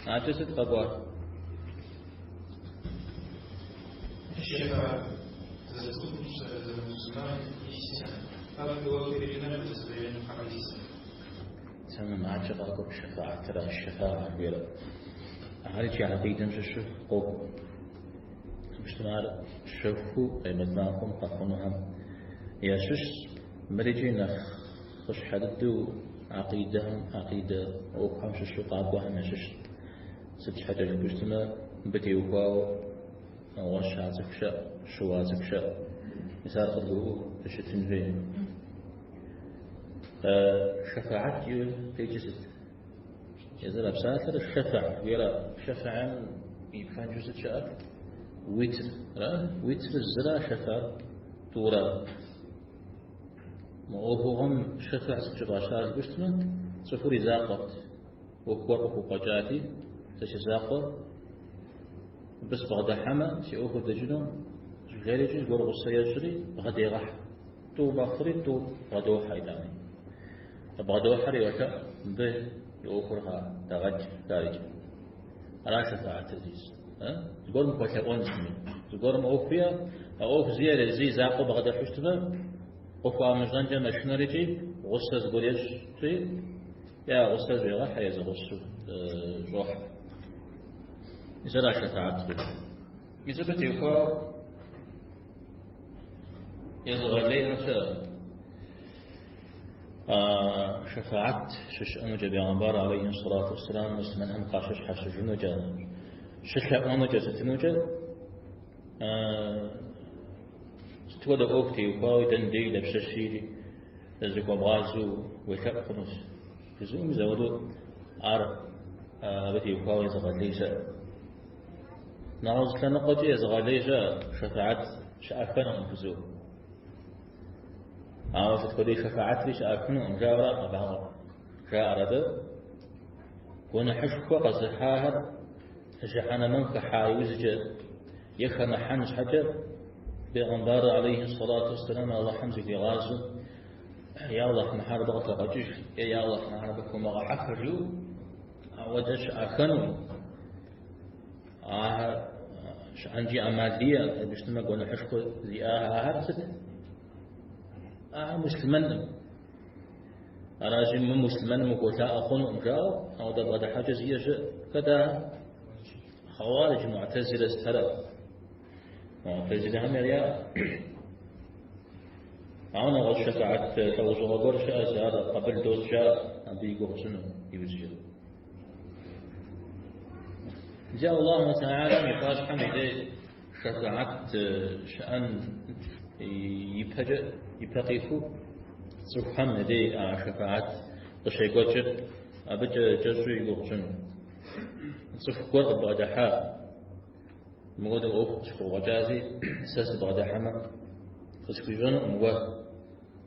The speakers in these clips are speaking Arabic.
عجزت قبار الشفاعة تمام عجب أقول الشفاعة ترى الشفاعة بيلا هرجع عقيدة نشوف قوم مجتمع شوفوا أي مدناكم قفنهم يا شش مريجين خش حددوا عقيدة أو خمس شقاق وهم شش ست حاجة المجتمع بدي وفاو وشازك شاء شوازك شاء مثال قدروا تشتن فيه شفاعة في جسد إذا بساتر الشفاعة ويلا شفاعة يفعل جسد شاء ويتر الزرع شفاعة طورا وهم شفاعة شباشار بشتنا صفوري زاقت وقوة قجاتي تشزاقه بس بعد حما سيأخذ دجنه غير يجوز برغ السياسري غادي يغح تو باخري تو غادو حيداني بغادو حري وكا به يأخرها تغج دارج على شفاعة تزيز تقول مكوكا أونسمي تقول مأوفيا أوف زيادة زي زاقو بغدا حشتفا أوفا مجدانجا مشنريجي غصة زبوريج يا غصة زيغح يا زغصة روح إذا شفاعة إذا بتيوكا يظهر لي شفاعة شش أنجا بيغنبار عليه الصلاة والسلام مسلمان هم قاشش حشش نجا شش أنجا ستنجا ستودا أوفتي وقاوي دندي لبششيري لزيكو بغازو ويكأخنس كزوم زودو عرب بتي وقاوي يظهر لي نعوز لنقضي يظهر لي شفاعة شأفنا أنفزو عاوز تقولي شفاعت ليش أكنوا جاورا أبعض جاء رد كون حشكوا قصحاها جحنا منك حايوزج يخنا حنش حجر بأنبار عليه الصلاة والسلام الله حمزك غازو يا الله محاربك غجش يا الله محاربكم وغحفروا ودش أكنوا عندي أمالية بيشتمك وانا حشكوا زياها هرست مسلمان أراجل من مسلمان مقوتا أخون أمجاو أو دبغد حاجة زي كذا خوارج معتزلة استرى معتزلة هم يا أنا غش شفاعة توزع قرش أزهر قبل دوز جاء أبي قرشنا يوزجل جاء الله تعالى يقاس حمد شفاعة شأن يبقيفو سبحان دي شفاعة تشيكوتش أبجا جزو يقوشن سفقوا بعدها مود الأوف سفقوا جازي ساس بعدها ما فسكجون مو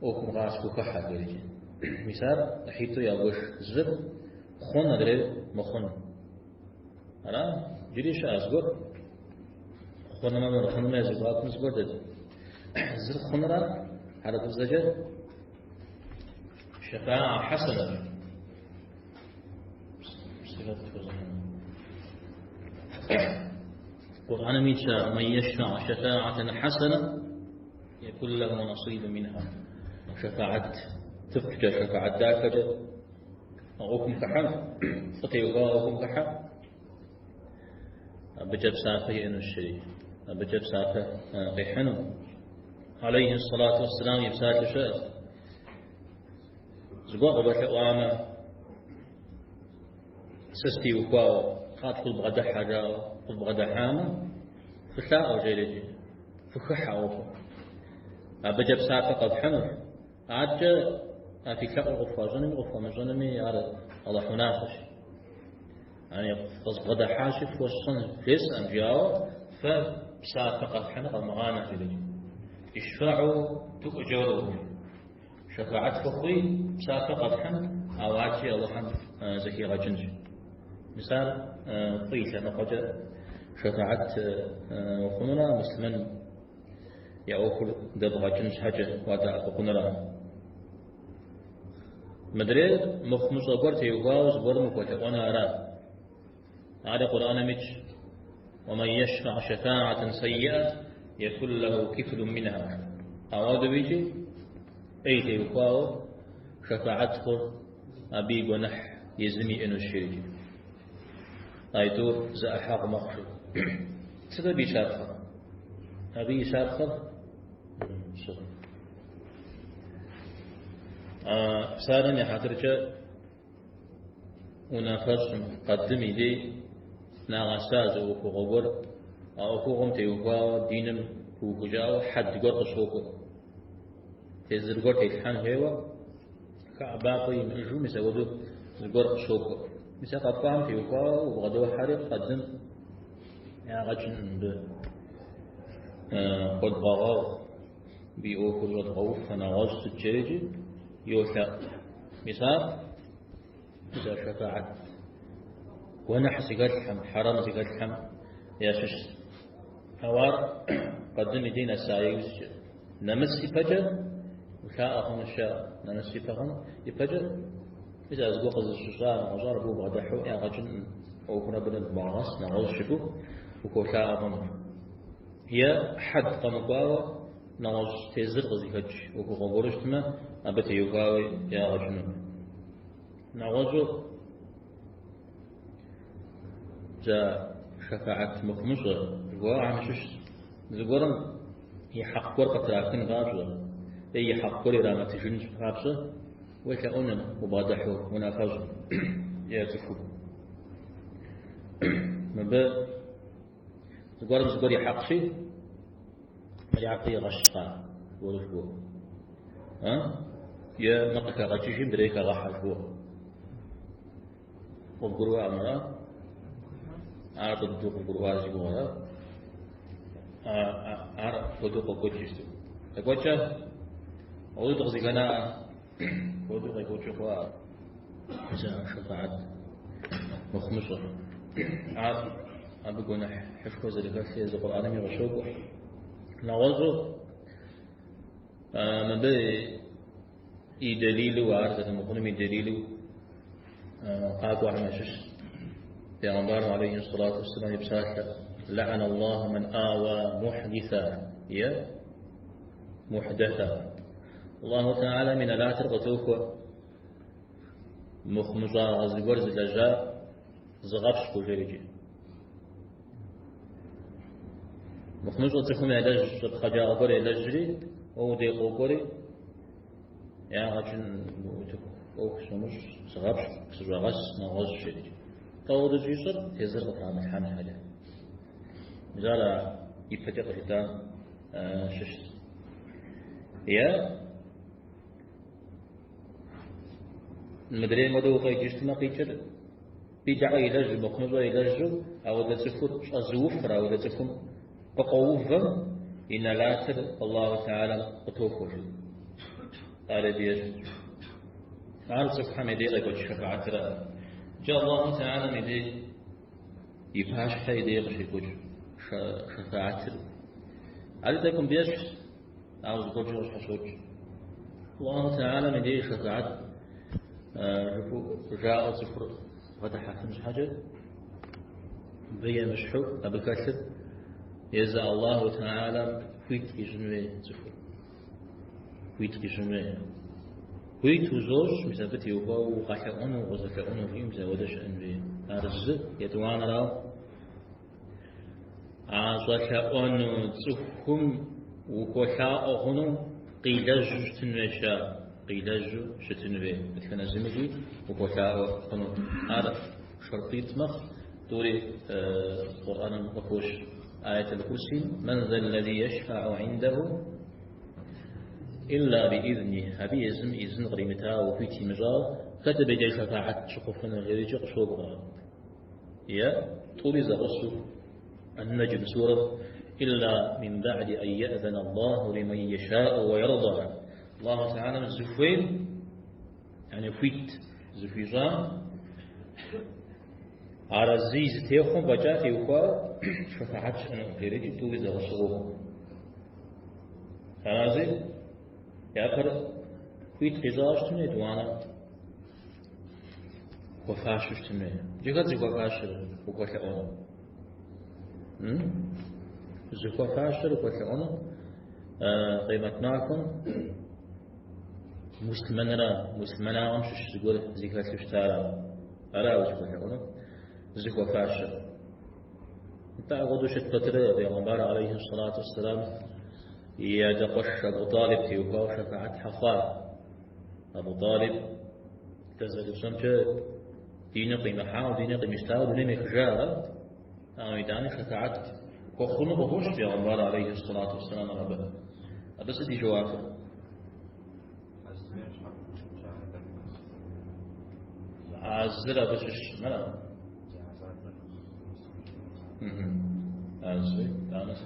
أوف مغاس كوكحة بريجي مثال حيتو يابوش زب خون غير مخون أنا جريش أزغر خون ما يزغر نزغر ده زر خنرا على الزجاج شفاعة حسنة القرآن ميشا من يشفع شفاعة حسنة يكون له نصيب منها شفاعة تفجى شفاعة داكجة أغوكم كحم فتيوغا أغوكم كحم بجب سافه إنو الشريف بجب سافه قيحنو عليه الصلاة والسلام يبسات لشيء زقوق بشأواما سستي وقاو خاطف بغدا حاجة بغدا حاما فشاء أو جيلجي فخحة أوفو بجب سافة قد حمر عجة في كأ الغفة جنمي غفة من جنمي يارد الله حنافش يعني بغدا حاشف والصن فيس أنجاو فسافة قد حمر المغانا جيلجي يشفعوا تؤجروا شفاعة فخوي سافقة حمد أو عاجي الله حمد زكي غجنج مثال طيشة نقجة شفاعة وخنرا مسلما يأخذ دب غجنج حجة وادع وخنرا مدري مخمس أقول تيوغاوز برمك وتقونا أرى هذا قرآن مج ومن يشفع شفاعة سيئة يكون له كفل منها أواد بيجي أي تيوكاو شفاعته أبي ونح يزمي إنو الشريك أيتو زأحاق مغفر سيدا بيشارخر أبي يشارخر سارن يحاترجا ونفس قدم يدي ناغساز وفوغور أو فوغم تيوكا دينم وكجاو حد قرق سوكو تزر قرق الحان هوا كعباقي مجو مسودو القرق سوكو مسا قطعم تيوكا وغدو حرق قدم يا غجن قد بغاو بيوكو الغوف فنغاز تجريجي يوثا مسا شفاعة ونحس قدحم حرام قدحم يا شش هوار قدم دين السايوس نمسي فجر وشاءهم الشاء نمسي فهم يفجر إذا أزقوق الشجاع وزار أبو بغدحو يا غجن أو كنا بن المعاص نغوز شكو وكو شاءهم هي حد قمقاوة نغوز تزر غزي فج وكو غورشتما أبتي يقاوي يا غجن نغوزو جاء شفاعة مخمصة وعم شش زقورن يحق ورقة لكن غابزة أي حق ورقة ما تجنس غابزة وكأننا وبادحوا ونافذوا يأتفوا من بعد زقورن زقور يحق شيء يعطي غشقا ورجوه يا نقك غشيش بريك غحجوه وبقروا أمرا أعرف الدوق البرواز يقولها أعرف الدوق الكوتشيستو الكوتشة أود غزيكنا ودوق الكوتشة هو شفاعة مخمصة أعرف أبقونا حفظ ذلك في القرآن يغشوك نوازو من بدي دليل وعارضة المقنم دليل قاقوا عمشش پیغمبر عليه الصلاة والسلام بساحة لعن الله من آوى محدثا يا محدثا الله تعالى من لا ترغتوك مخمزا غزبور زلجاء زغبش كجريجي مخمزا تخم علاج خجاء قري لجري أو ديقو قري يا غجن أو خشمش زغبش زغبش نغز شريجي طور الجسر تزرق عن حامل هذا مزارع يفتق الختام شش يا المدري مدو قي جسمه قيتر بيجع إلى مخنوز إلى جو أو ذا تفوت الزوف أو ذا تكون بقوف إن لا تر الله تعالى قطوفه قال ديش عارف سبحانه دي لك الشفاعة جاء الله تعالى ندي يفاش حيدي غشي كوج شفاعة عليكم بيش عاوز كوج حسوج الله تعالى ندي شفاعة جاء صفر فتح خمس حاجة بيا مشحو أبو كاتب يزا الله تعالى فيت كجنوي صفر فيت كجنوي ويت وزوج مثبت يوبا وقاحون وغزكون فيهم زودش أنبي أرز يتوان راو عزكون تفهم وكشاء هنو قيلج تنوشا قيلج شتنوي مثل زمجي وكشاء هنو هذا شرطيت مخ توري القرآن المقفوش آية الكرسي من ذا الذي يشفع عنده إلا بإذنه هذه إذن غريمتها وفي تيمجار كتب جاي شفاعة شقفنا غير قصوبها يا طولي زغسو النجم سورة إلا من بعد أن يأذن الله لمن يشاء ويرضى الله تعالى من زفوين يعني فيت زفيجان على الزيز تيخون بجاتي وفا شفاعة شنو غير طولي زغسو فنازل يا أخر فيت غزاش تني دوانا وفاشش تني جهة زكوا فاشل وكل زكوا فاشل وكل قيمة معكم مسلمنا مش تقول زكاة الشتارة ألا وزكوا زكوا فاشل تعودوا شتتر بيغمبار عليه الصلاة والسلام يدقش أبو طالب تيوكا شفاعة حفاظ أبو طالب تزد سمجة دين قيمة حاو دين قيمة اشتاو دين مخجارة آمداني شفاعة وخلو بهوش بيغمبار عليه الصلاة والسلام ربنا بس دي جوافه عزلة بشش ملا عزلة لا نسل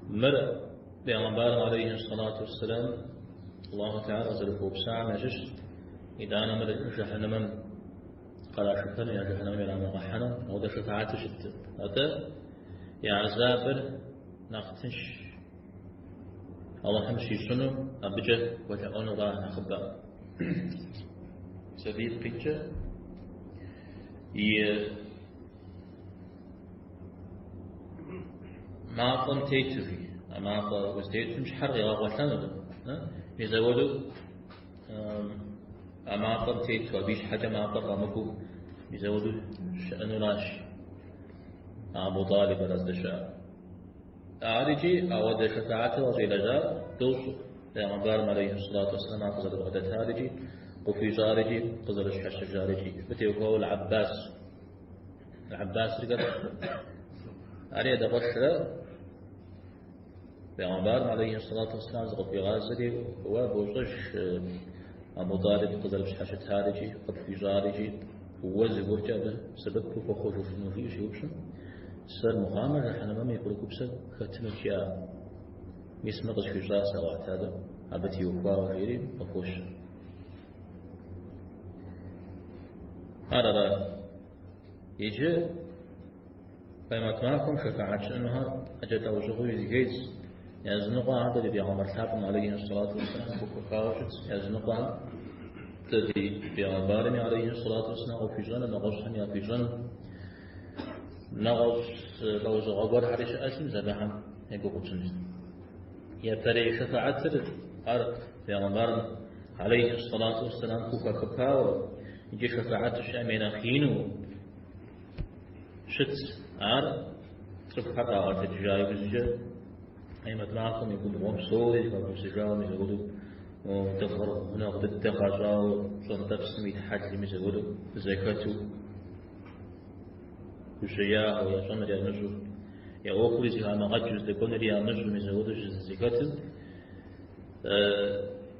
مر بيغمبار عليه الصلاة والسلام الله تعالى زلفه بساعة مجش إذا أنا مر جهنم قال شفنا يا جهنم إلى مغحنا وده شفاعات شد هذا يا عزابر ناقتش الله همشي شنو أبجه وتعون راه نخبأ سبيل قيتش ما قمتيت فيه ما قمتيت مش حر يا غوثنا يزودوا ما قمتيت وبيش حتى ما قرمكو يزودوا شأنه لاش أبو طالب رزدشاء أعرجي أود شفاعته وغير ذا توصف لما قال عليه الصلاة والسلام قصد الغدة هارجي وفي جارجي قصد الشحش جارجي بتيوكو العباس رقل أريد بشرة لما قال عليه الصلاة والسلام زغط في غازري وبوشش أبو طالب قصد الشحش هارجي قد في جارجي ووزي ورجع سبب فخوش وشنو فيه شيء وشنو سر مغامر احنا ما يقول كبسة ختمك يا يسمقش في جلسة وقت هذا عبتي وفا وغيري وفوش هذا يجي فيما معكم شفاعة أنها أجد وجهه يجيز يزنقها هذا اللي بيعمر حاكم عليه الصلاة والسلام وكفاوشت يزنقها تدي بيعمر عليه الصلاة والسلام وفي جنة نغشهم يا في جنة نغش لو زغبر حريش أسم زبحا يقول قدسنجد يبتري شفاعة أرق في أمبار عليه الصلاة والسلام كوكا كباو يجي شفاعة الشامين خينو شت أرق سبحة أرق تجاي بزجة أي مطلعكم يقول لهم صوري يقول سجاو يقولوا وتفر هنا قد تخاجاو صنطف سميت حاج يقولوا زكاتو وشياه ويصنع يا نجو يا أخوي زي ما قدش تكون لي نجو مزودش زكاتو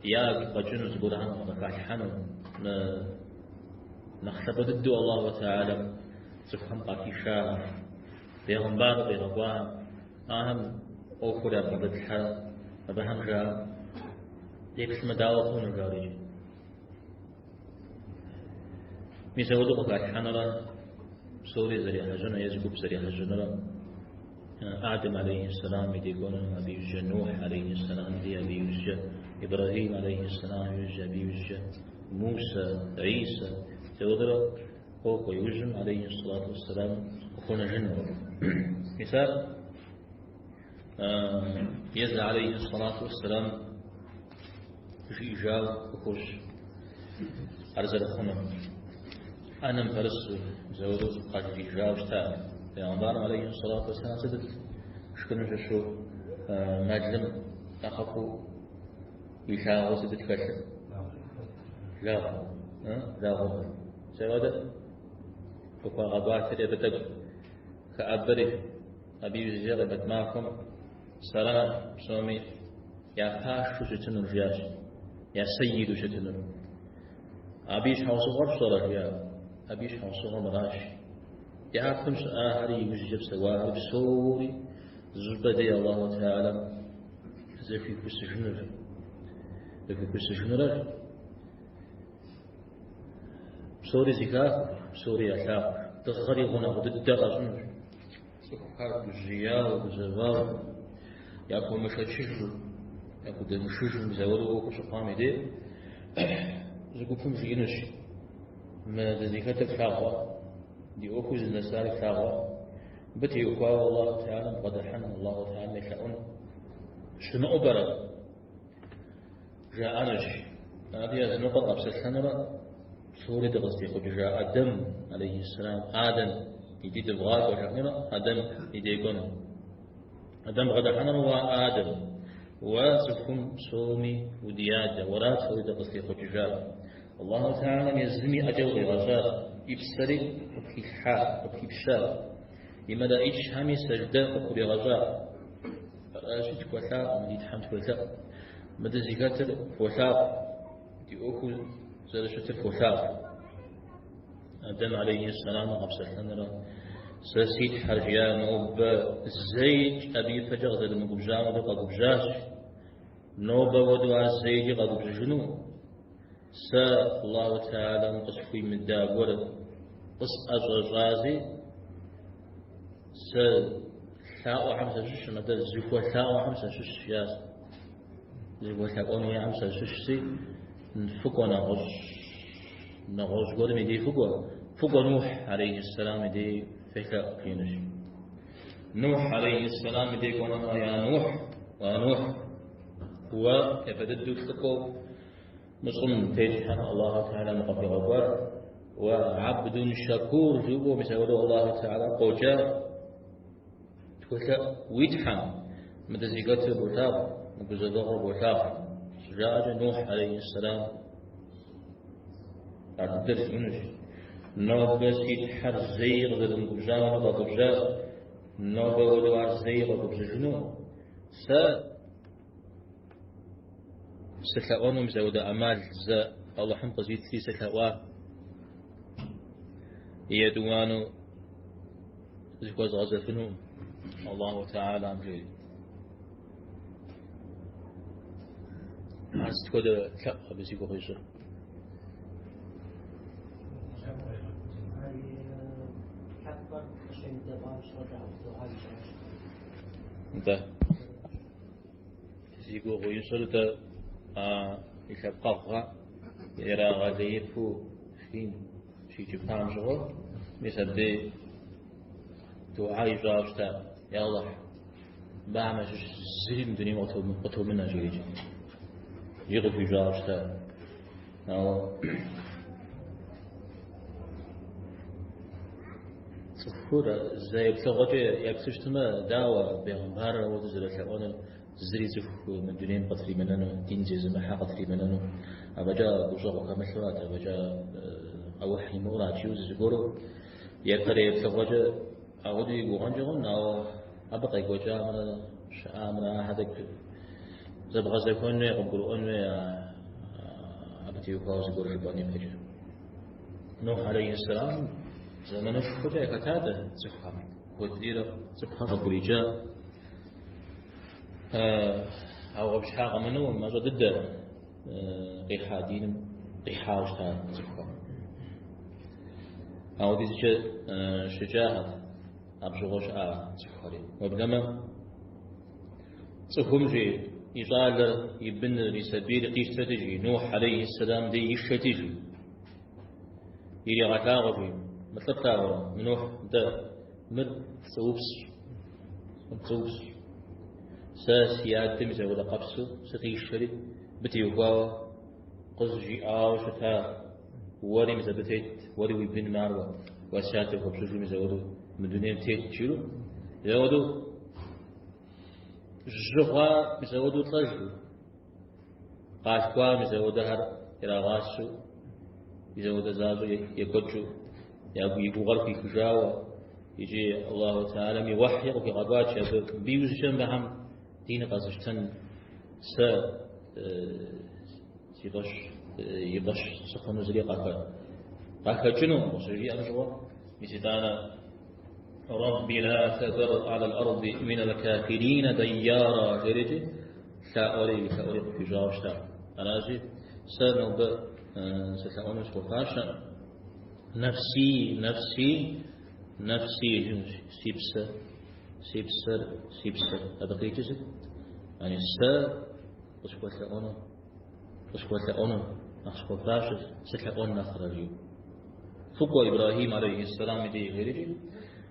يا قدش زبور عنه مكاحنا نختبر الدو الله تعالى سبحان قاكي شاه بيغمبار بيغبار أهم أخوي أبغى الحال أبهم جاء يكس مداوخون جاري مزودو مكاحنا سوري زريح جنة يزقب زريح جنة آدم عليه السلام يديكون أبي يوجه نوح عليه السلام دي أبي يوجه إبراهيم عليه السلام يوجه أبي يوجه موسى عيسى تودر هو يوجه عليه الصلاة والسلام وكون جنة مثال يزل عليه الصلاة والسلام في إجاب وكوش أرزل خنم أنا مفرس زودوس قد في جاوش تاني بيغمبار عليه الصلاة والسلام سدت شكرا شو مجلم أخفو يشاغو سدت كشف لا غفر سيودا وكما غبات تري بتق كأبري أبي يزيغ بتماكم سلام سومي يا فاش شتنو جاش يا سيد شتنو أبيش حوصغر صلاة يا أبيش حوصغر مراش يا خمس آخري يجب سواه بسوري زبدي الله تعالى زي في كسجنر بسوري زكاة سوريا لا تغري هنا ضد أزمج سكر الجيال والزبار يأكل مشاجر يأكل مشاجر مزودو وكشقام يدي زكوكم جينش ما ذيك تفعوا دي أوكوز النسال فعوا بتي أخوة الله تعالى قد حن الله تعالى يشاءون شنو أبرد جاء نج هذه النقطة أبسط سنرة سورة قصدي جاء آدم عليه السلام آدم يدي تبغاك وشأننا آدم يدي يكون آدم قد حن هو آدم وسكم سومي وديادة ولا سورة قصدي جاء الله تعالى يزمي أجل غزاء يبصري وكي حاء وكي بشار لماذا إيش همي سجدة وكي غزاء راشد كوثاء ومديد حمد كوثاء مدى زكاة الفوثاء دي أوكو زرشة الفوثاء آدم عليه السلام قبل سنة ساسيد حرجيان نوبة الزيج أبي فجر ذا المقبجان وذا قبجاش نوبة ودعا الزيج قبج جنو سا الله تعالى مقصفي من داب ولد قص أزغازي سا ثاء وحمسة شش مدى الزكوة ثاء وحمسة شش ياس زكوة ثاء وحمسة حمسة شش سي نفقوا نغوش قول مدي فقوا نوح عليه السلام مدي فكا قينش نوح عليه السلام مدي قولنا يا نوح ونوح هو يفدد فقوا مصم تيجحن الله تعالى مقفي غفار وعبد شكور جوبه مسأوله الله تعالى قوجا توسع ويتحن متزيقات بوثاق مكزدغر بوثاق جاء نوح عليه السلام بعد الدرس منش نوبة سيد حر زيغ ذا المكبجان وضبجا نوبة ودوار زيغ وضبجنو ستلاقون مزودة أمال زاء الله حمق زيد في ستلاقوا يدوانو زكوز غزفنهم الله تعالى مجيد عزت كده تلقى بسيكو خيشة انت سيكو خيشة يشبقها يرى غزيفو فين شي جبان شغل مثل دعاء جابشتا يا الله بعمل زين دنيا مطلوب منا جيجي يغف جابشتا صفورة زي بسغتي يكسشتما دعوة بيغمبار وتزل شعون زري زف من دنيا قطري منانو دين زي محا قطري منانو أبجا بوجه كمشوات أبجا أوحي مورا تشوز زبورو يقري بسغتي أودي يقولون جون أو أبقى يقول جامنا شامنا هذاك زبغة زكون يقولون أبتي يقول يقول جباني بحجة نوح عليه السلام زمن شفته كتاده زخم وديره سبحان رب الرجال أو غبش حاجة منه ما ضد قيحة دين قيحة وشتان زخم أو دي شجاعة أبجغوش سخري وبنما سخمجي يطال يبن لسبيل قيش تتجي نوح عليه السلام دي يشتجي يلي غتاغبي مثل تاغر نوح دا مر سوبس ساس يادم زودا قبسو سقي الشري بتي وقاوة قزجي شتا وري مزبتيت وري ويبن ماروا وساتف وبشجو مزودو من دونين تيت تشيلو يزودو جغوا مزودو تلجو قاشقوا مزودو هر إراغاسو يزودو زازو يكوتشو يقو غرفي كجاوة يجي الله تعالى ميوحي وفي غابات بيوز جنبهم دين قازشتن سا يبش سخنو زلي قاكا جنو وصيجي أمجوا مثلنا ربي لا تذر على الأرض من الكافرين ديارا جريجي سأولي في جاوشتا أنا أجي سنوب ستأونس وفاشا نفسي نفسي نفسي سيبسر هذا قيتش يعني وشكوت لأونه أشكوت راشد ستلقون نخرجوا فكوا إبراهيم عليه السلام دي غيره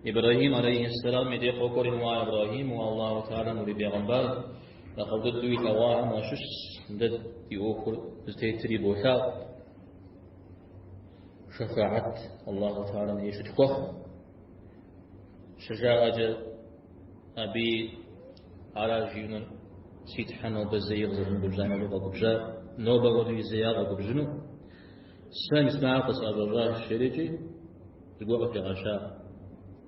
إبراهيم عليه السلام دي فكوا مع إبراهيم والله تعالى مري بيغمبر لقد دوي تواهم وشش ندد يوخر زتيتري بوثاق شفاعة الله تعالى يشتكوه شجاعة أبي على جيون سيت حنو بزيغ زرن بجانا لغا بجا نوبا ودي زياغا بجنو سامي اسمع قصة الرجاء الشريجي تقوى في غشاء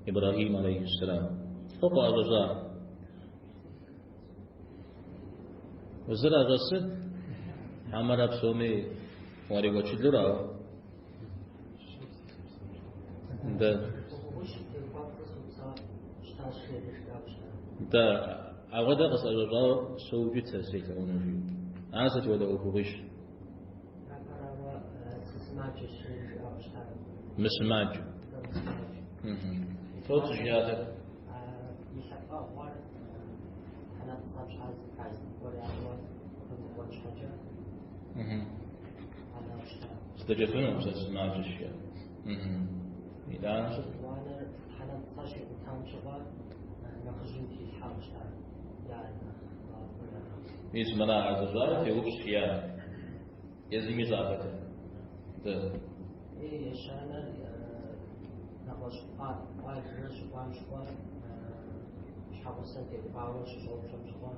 إبراهيم عليه السلام فوق الرجاء وزرع جسد حمر بسومي واري وشدرا ده أغدا قصة الرجاء سوجد تسيك أونجي عاسة ولا أكوغيش مسماج صوت جيادة استجفنا مسماج الشيء إذا اسمنا عز وجل في وقت شيء يزمي زابته ده إيه شأن نقاش قال رجل شقان شحال سنتي باور شغل شغل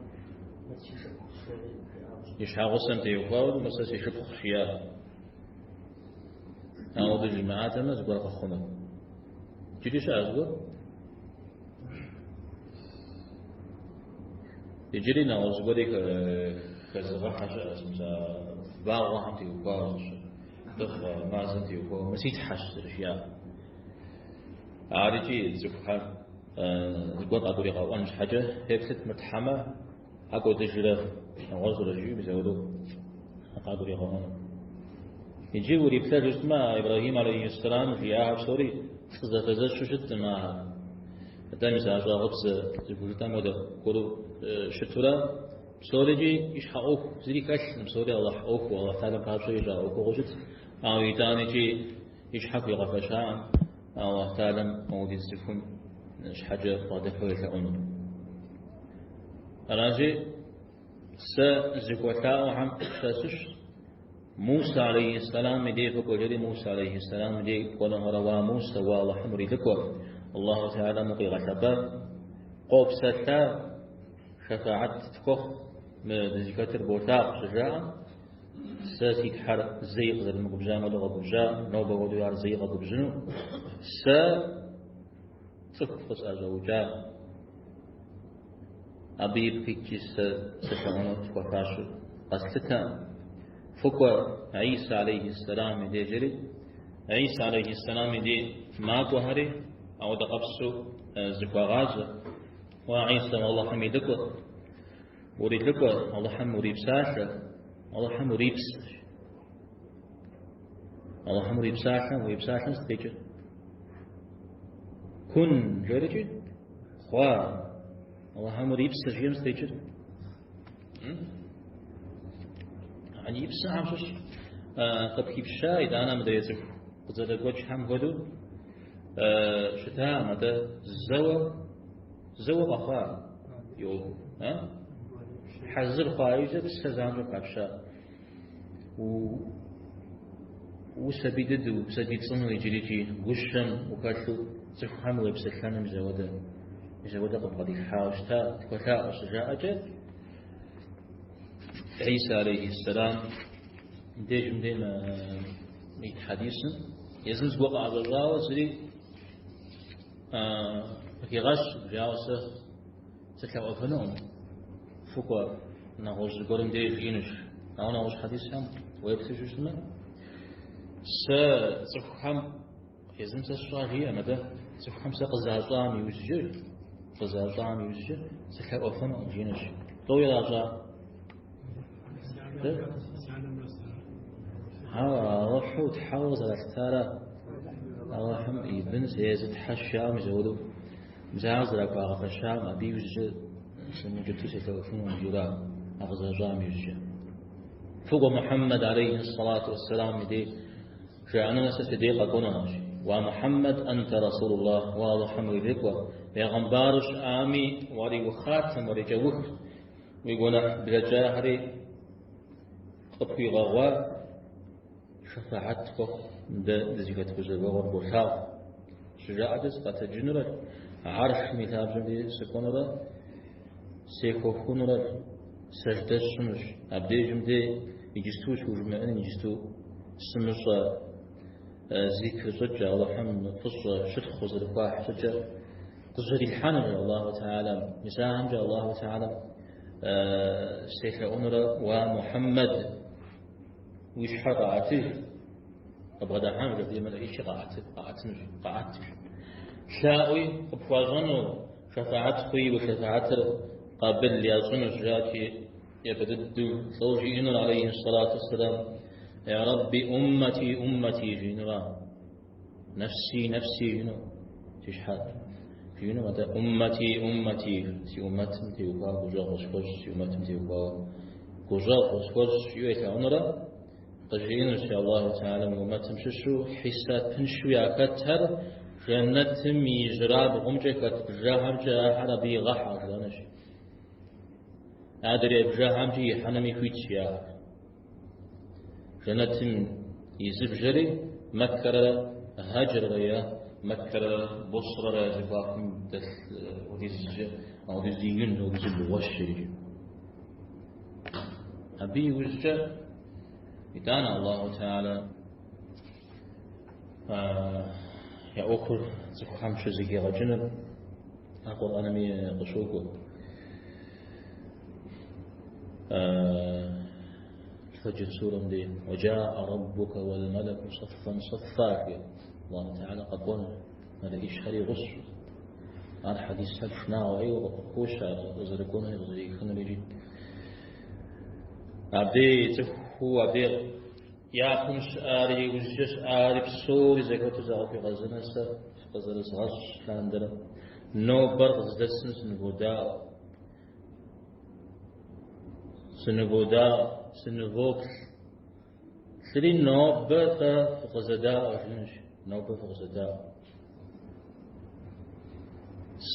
يشحال سنتي يقول مسا يشوف خشيا أو الجماعات ما زبر خخنا جديش أزبر يجري ناوز بديك كذا حاجة اسمها باغ هم تيوقاش دخ ما زنت يوقا مسيت حش الأشياء عارجي زكحة زقط أقولي قوانش حاجة هي بست متحمة أقول تجرب غزر الجيب يزودوا أقولي قوان يجي وري بثلاث جسمة إبراهيم عليه السلام في عهد سوري تزت شو شت ما دائما سأجا غبز تقول تامودا كلو شتورا سوريجي إيش حقوق زري كاش سوري الله حقوق والله تعالى كاب شيء جا حقوق وجد أو يتانيجي إيش حق يغفشان الله تعالى مودي زفون إيش حاجة قادة فوية أونو أراجي سزكوتا وهم شاسش موسى عليه السلام دي فكوجري موسى عليه السلام دي قال روا موسى والله حمري ذكر الله تعالى مقيغ شباب قوب ستا شفاعت تكخ ذكر بوتاق شجاع ساسيك حر زيق ذا المقبجان ولا غبجان نوبة وديار زيق غبجنو تكفص أزوجا أبيب فيكي ستمانوت وفاشو قصتها فكوى عيسى عليه السلام دي جري عيسى عليه السلام دي ماكو هري أو دقبسو زكوى غازة وعيسى والله حميدك وريد لك الله حم وريب ساشة الله حم وريب الله حم وريب ساشة وريب ساشة ستيجر كن جريجي خوا الله حم وريب ساشة ستيجر يعني يبسا عمشش قد كيف شايد أنا مدريزك قد زاد وجه هم هدو شتاء مدى زوا أخوان يوم حزر خارجة بس هزان رفع بشاء وسبيدد وسبيد صنو يجريجي وشم وكاشو زخم ويبسلان مزودة قد حاوشتا تكوتا وشجاعة جد عيسى عليه السلام ديجم ديما ميت حديثا يزنز وقع بالراوة سري في غش جاوسة ستلو أفنهم فوقا نغوز قرم ديج ينش أو نغوز حديثا ويبتشو سمع سفحم يزنز الشراجية مدى سفحم سقزازان يوزجر قزازان يوزجر ستلو أفنهم ينش طويل أجا ها روحوا تحاوز على ستارة اللهم ابن سيزت حشام زودو مزاز لك أغفى الشام أبي وجه سنجتو ستوفون جرا أغزى جام يجي فوق محمد عليه الصلاة والسلام دي شأننا ستديق قناش ومحمد أنت رسول الله ومحمد ذكوى بيغمبارش آمي وري وخاتم وري جوخ ويقول بجاهري قبي غوا شفاعتك دزيكت بزربة وربوشاو شجاعة قد جنرال عرش مثال جمدي سكونرا سيكو خونرا سجدة سمش أبدي جمدي يجستوش وجمعين يجستو سمش ذكر زجة الله حمد فصة شدخ وزرقاح زجة قصري الحنر الله تعالى مساهم جاء الله تعالى سيخ أنرا ومحمد ويش حقعته أبغى دعام جبدي من إيش قعتش شاوي بفوازنو شفاعت خوي وشفاعت قابل ليازن جاكي يبدد صوجي إنر عليه الصلاة والسلام يا ربي أمتي جنرا نفسي جنو تشحات جنو متى أمتي سي أمتي وفا قجاق وسفوز سي أمتي وفا قجاق وسفوز يويت عنرا قجين إن شاء الله تعالى من أمتهم ششو حسات تنشو يا كتر جنة ميجراب غمجة كتجاهم جاء عربي غحر لانش أدري بجاهم جي حنمي كويتش يا جنة يزب جري مكر هجر يا مكر بصر يا زفاهم دس ودزيون وزب وشري أبي وجه إدانا الله تعالى يا أخر زخم شزكي غجنب أقول أنا مي قشوكو فجر سورة دي وجاء ربك والملك صفا صفا الله تعالى قد قلنا هذا إشهري غص هذا حديث سلفنا وأيوة خوش غزركونا غزريكونا بيجي عبدي تفو عبدي يا خمس آري وجش آري بسوري زكاة زاو في غزنا سر غزنا صغش لاندرا نو برغز دسن سنغوك سري نو برغ غزدا وجنش نو برغ غزدا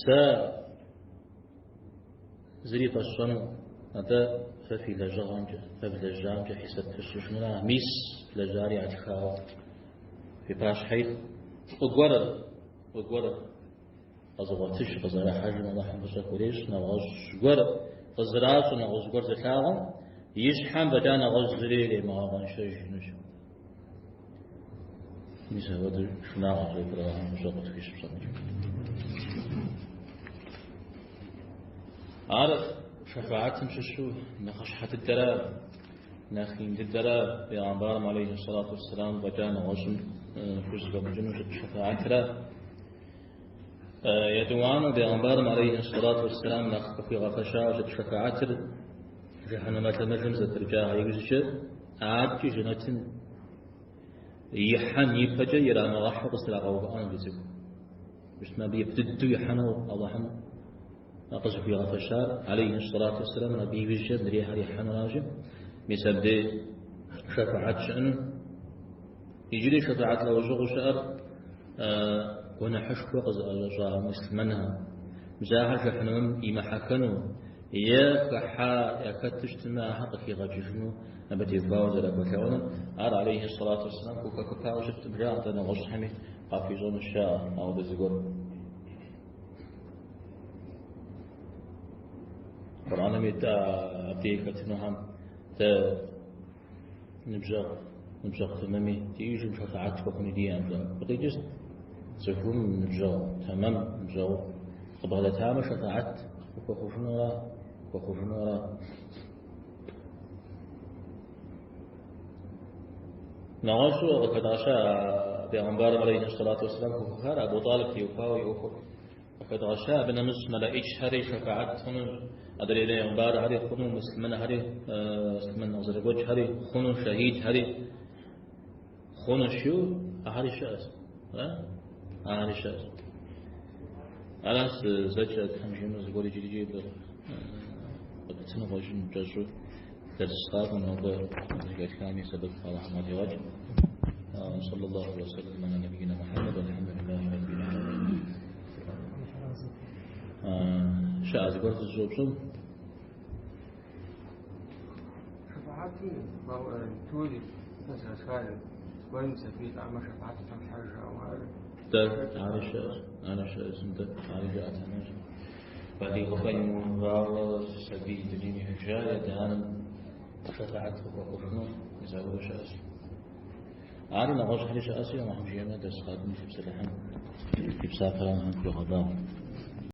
سا زري فشنو هذا ففي لجامجة حسب تشوشنا ميس لجاري عتخاو في باش حيث وقورة أزغطش غزارة حجم الله حمزة كوريش نغز قورة غزرات ونغز قورة زكاغم يشحن بدانا غز زريري مغاغن شيش نشو ميسا ودر شناغ عزيك الله مشاقة كيش بصنج عارف شفاعتهم شو نخشحة الدراب ناخين الدراب بيغمبارم عليه الصلاة والسلام وجانا غزم فزق مجنوش شفاعت را يدوان بيغمبارم عليه الصلاة والسلام نخف في غفشاء شفاعت جهنم تمجمزة رجاها يجزش عابك جنة يحن يفجر يرى مغحق استلقوا بأنا بيزيكم مش ما بيبتدو يحنوا الله حمد أقصد في غفشاء عليه الصلاة والسلام نبي وجه مريح ريحان راجب مثل دي شفاعة شأن يجري شفاعة لو جغ شأر كنا حشك وقز أجراء مسلمنها مزاحر شحنم إما حكنو يا كحا يا كتجتمع حق في غجشنو نبتي فاوز لك وكونا أر عليه الصلاة والسلام كوكا كوكا وشت بجاعة نغش حمي قافيزون الشاء أو بزيقون قرآن ميتا أبديك تنهم تا نبزغ تمامي تيجي شفاعتك وكني دي أنفلا بقي سيكون نبزغ تمام نبزغ قبل تام شفاعت وخشنا نعاشو وقد عشاء بأنبار عليه الصلاة والسلام كفار أبو طالب يوفاوي يوفو وقد عشاء بنمس ملائكة هري شفاعت خنو أدري لي أنبار هري خنو مسلمان هري مسلمان نظرقوش هري خنو شهيد هري خنو شو هري شأس أنا شاز على زوجة همشين زقولي جديد بتسمع وجن جزء تسقط من هذا الكلام سبب على حمد وجه صلى الله عليه وسلم على نبينا محمد والحمد لله رب العالمين. شاز قلت الزوج شفاعتي تولي مثلا سؤال وين سفيد عم شفاعتي كم حاجة أنا شاز أنت على جاءت أنا بعدي غفين غار سبيل ديني حجاية أنا شفاعت وقفنا يزعوا شاز عارنا غش حليش آسيا ما هم جينا دس خادم في بسلحن في بسافران هم في غضاء